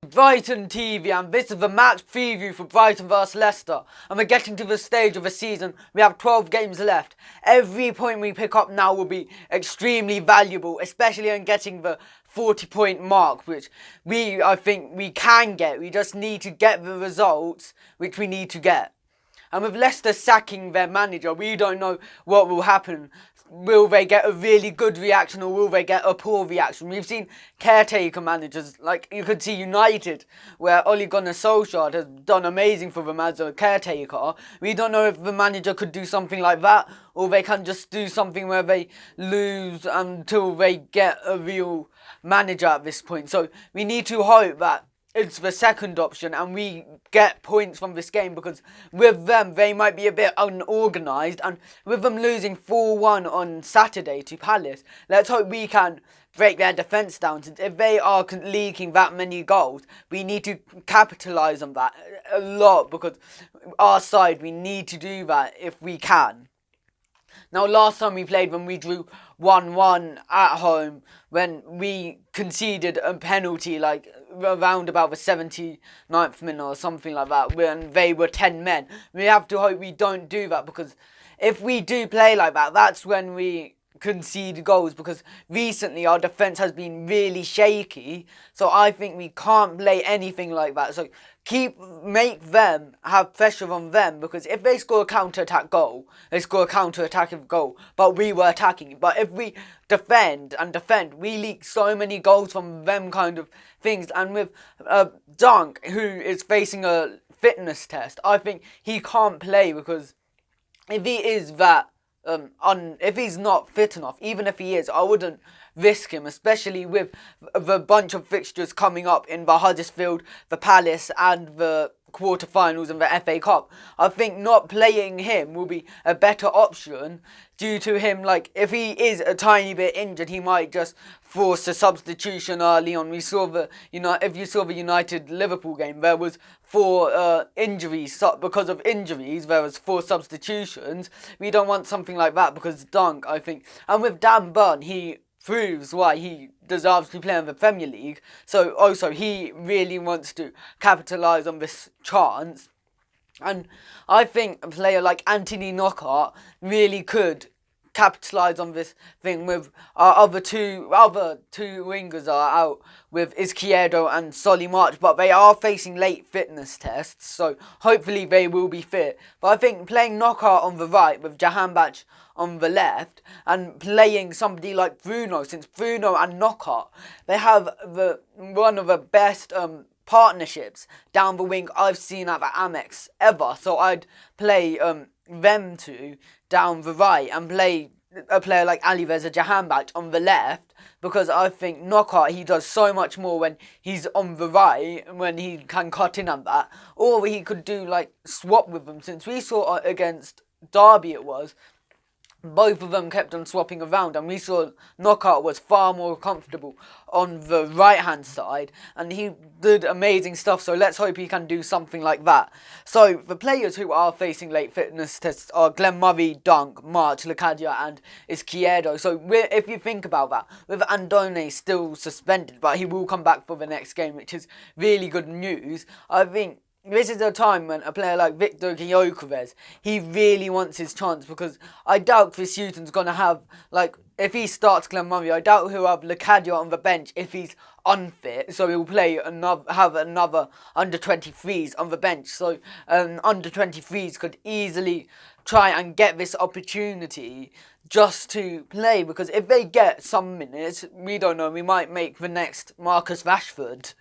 Brighton TV, and this is the match preview for Brighton vs Leicester, and we're getting to the stage of the season. We have 12 games left. Every point we pick up now will be extremely valuable, especially in getting the 40-point mark, which I think we can get. We just need to get the results which we need to get. And with Leicester sacking their manager, we don't know what will happen. Will they get a really good reaction or will they get a poor reaction? We've seen caretaker managers, like you could see United, where Ole Gunnar Solskjaer has done amazing for them as a caretaker. We don't know if the manager could do something like that, or they can just do something where they lose until they get a real manager at this point. So we need to hope that it's the second option and we get points from this game, because with them they might be a bit unorganised, and with them losing 4-1 on Saturday to Palace, let's hope we can break their defence down. Since if they are leaking that many goals, we need to capitalise on that a lot, because our side, we need to do that if we can. Now, last time we played them, we drew 1-1 at home when we conceded a penalty, like around about the 79th minute or something like that, when they were 10 men. We have to hope we don't do that, because if we do play like that, that's when we concede goals, because recently our defence has been really shaky. So I think we can't play anything like that. So make them have pressure on them, because if they score a counter-attack goal, they score a counter-attacking goal, but we were attacking. But if we defend, we leak so many goals from them kind of things. And with Dunk, who is facing a fitness test, I think he can't play, because if he is that if he's not fit enough, even if he is, I wouldn't risk him, especially with the bunch of fixtures coming up in the Huddersfield, the Palace and the quarterfinals and the FA Cup. I think not playing him will be a better option, due to him, like, if he is a tiny bit injured, he might just force a substitution early on. If you saw the United-Liverpool game, there was 4 injuries. Because of injuries, there was 4 substitutions. We don't want something like that, because Dunk, I think, and with Dan Burn, he proves why he deserves to play in the Premier League. So also he really wants to capitalise on this chance. And I think a player like Anthony Knockaert really could capitalise on this thing. With our other two wingers are out with Izquierdo and Solly March, but they are facing late fitness tests, so hopefully they will be fit. But I think playing Knockaert on the right with Jahanbakhsh on the left, and playing somebody like Bruno, since Bruno and Knockaert, they have one of the best partnerships down the wing I've seen at the Amex ever. So I'd play them two down the right and play a player like Ali Reza Jahanbakhsh on the left, because I think Knockaert, he does so much more when he's on the right, when he can cut in on that. Or he could do like swap with them, since we saw against Derby both of them kept on swapping around, and we saw Knockaert was far more comfortable on the right-hand side, and he did amazing stuff. So let's hope he can do something like that. So the players who are facing late fitness tests are Glenn Murray, Dunk, March, Lecadia and Izquierdo. So if you think about that, with Andone still suspended, but he will come back for the next game, which is really good news. I think this is a time when a player like Victor Gyökeres, he really wants his chance, because I doubt Chris Hughton's going to have, like, if he starts Glenn Murray, I doubt he'll have Lecadia on the bench if he's unfit, so he'll have another under-23s on the bench. So under-23s could easily try and get this opportunity just to play, because if they get some minutes, we don't know, we might make the next Marcus Rashford.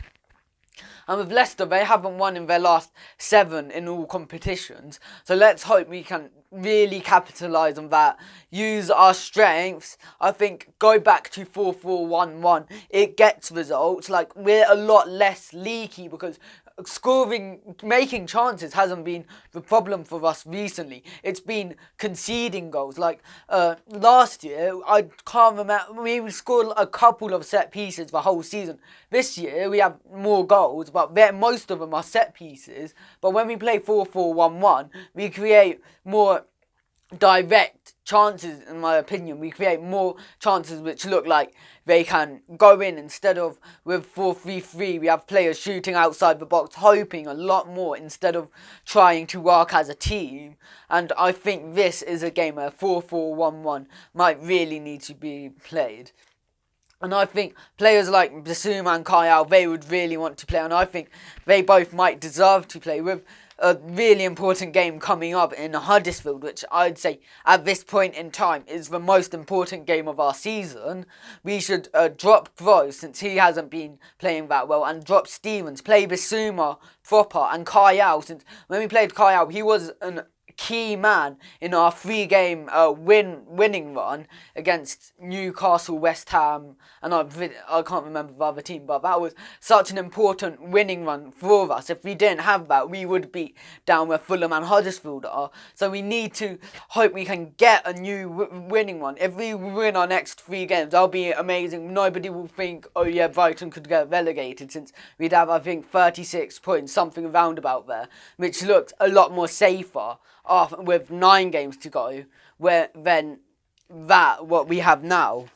And with Leicester, they haven't won in their last 7 in all competitions. So let's hope we can really capitalise on that. Use our strengths. I think go back to 4-4-1-1. It gets results. Like, we're a lot less leaky, because making chances hasn't been the problem for us recently. It's been conceding goals. Like last year, I can't remember, we scored a couple of set pieces the whole season. This year we have more goals, but most of them are set pieces. But when we play 4-4-1-1, we create more direct chances, in my opinion. We create more chances which look like they can go in, instead of with 4-3-3 we have players shooting outside the box, hoping a lot more instead of trying to work as a team. And I think this is a game where 4-4-1-1 might really need to be played. And I think players like Bissouma and Kyle, they would really want to play, and I think they both might deserve to play, with a really important game coming up in Huddersfield, which I'd say at this point in time is the most important game of our season. We should drop Gross, since he hasn't been playing that well, and drop Stevens, play Bissouma proper, and Kyle, since when we played Kyle, he was an key man in our 3-game winning run against Newcastle, West Ham, and I can't remember the other team, but that was such an important winning run for us. If we didn't have that, we would be down where Fulham and Huddersfield are. So we need to hope we can get a new winning run. If we win our next 3 games, that'll be amazing. Nobody will think, oh yeah, Brighton could get relegated, since we'd have, I think, 36 points, something around about there, which looks a lot more safer with 9 games to go, than what we have now.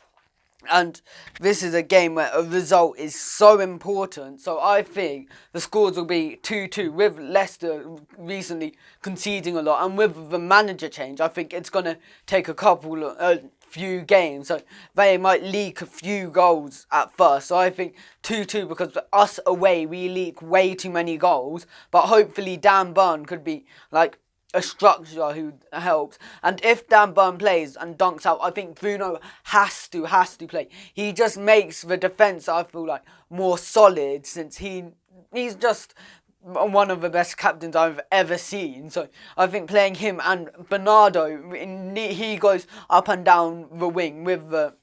And this is a game where a result is so important. So I think the scores will be 2-2, with Leicester recently conceding a lot, and with the manager change, I think it's going to take a few games, so they might leak a few goals at first. So I think 2-2, because for us away we leak way too many goals, but hopefully Dan Burn could be like a structure who helps. And if Dan Burn plays and dunks out, I think Bruno has to play. He just makes the defence, I feel like, more solid, since he's just one of the best captains I've ever seen. So I think playing him and Bernardo, he goes up and down the wing with the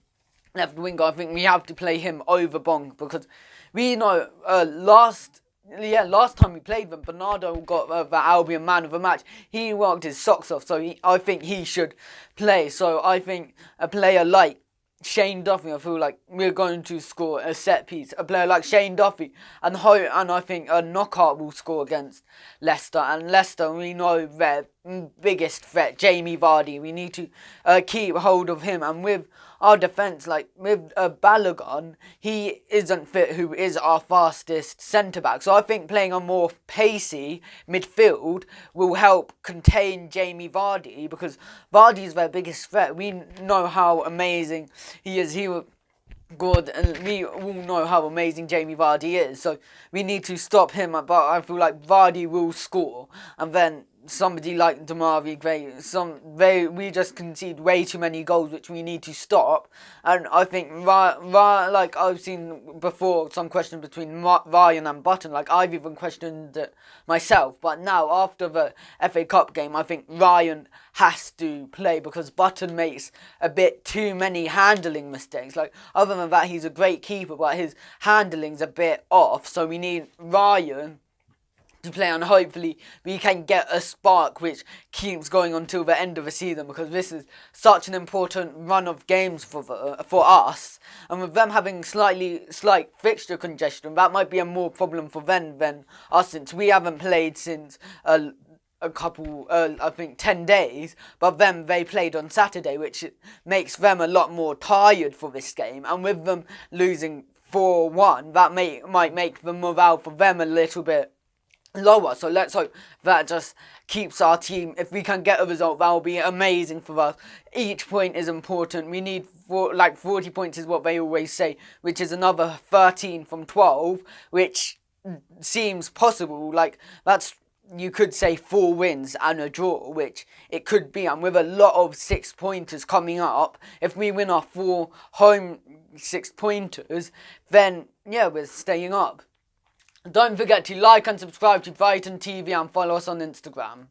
left winger. I think we have to play him over Bong, because we know last time we played them, Bernardo got the Albion man of the match. He worked his socks off, so I think he should play. So I think a player like Shane Duffy, I feel like we're going to score a set piece. A player like Shane Duffy, and I think a Knockout will score against Leicester. And Leicester, we know their biggest threat, Jamie Vardy. We need to keep hold of him. And with our defence, like with Balogun, he isn't fit, who is our fastest centre-back. So I think playing a more pacey midfield will help contain Jamie Vardy, because Vardy is their biggest threat. We know how amazing he is. He was good, and we all know how amazing Jamie Vardy is. So we need to stop him, but I feel like Vardy will score, and then somebody like Damari Gray, we just concede way too many goals, which we need to stop. And I think, like I've seen before, some questions between Ryan and Button, like I've even questioned it myself. But now, after the FA Cup game, I think Ryan has to play, because Button makes a bit too many handling mistakes. Like, other than that, he's a great keeper, but his handling's a bit off. So we need Ryan to play, and hopefully we can get a spark which keeps going until the end of the season, because this is such an important run of games for us, and with them having slight fixture congestion, that might be a more problem for them than us, since we haven't played since a couple, I think 10 days, but then they played on Saturday, which makes them a lot more tired for this game. And with them losing 4-1, that might make the morale for them a little bit lower. So let's hope that just keeps our team. If we can get a result, that will be amazing for us. Each point is important. We need 40 points is what they always say, which is another 13 from 12, which seems possible. Like, that's, you could say 4 wins and a draw, which it could be. And with a lot of 6-pointers coming up, if we win our 4 home 6-pointers, then yeah, we're staying up. Don't forget to like and subscribe to Brighton TV and follow us on Instagram.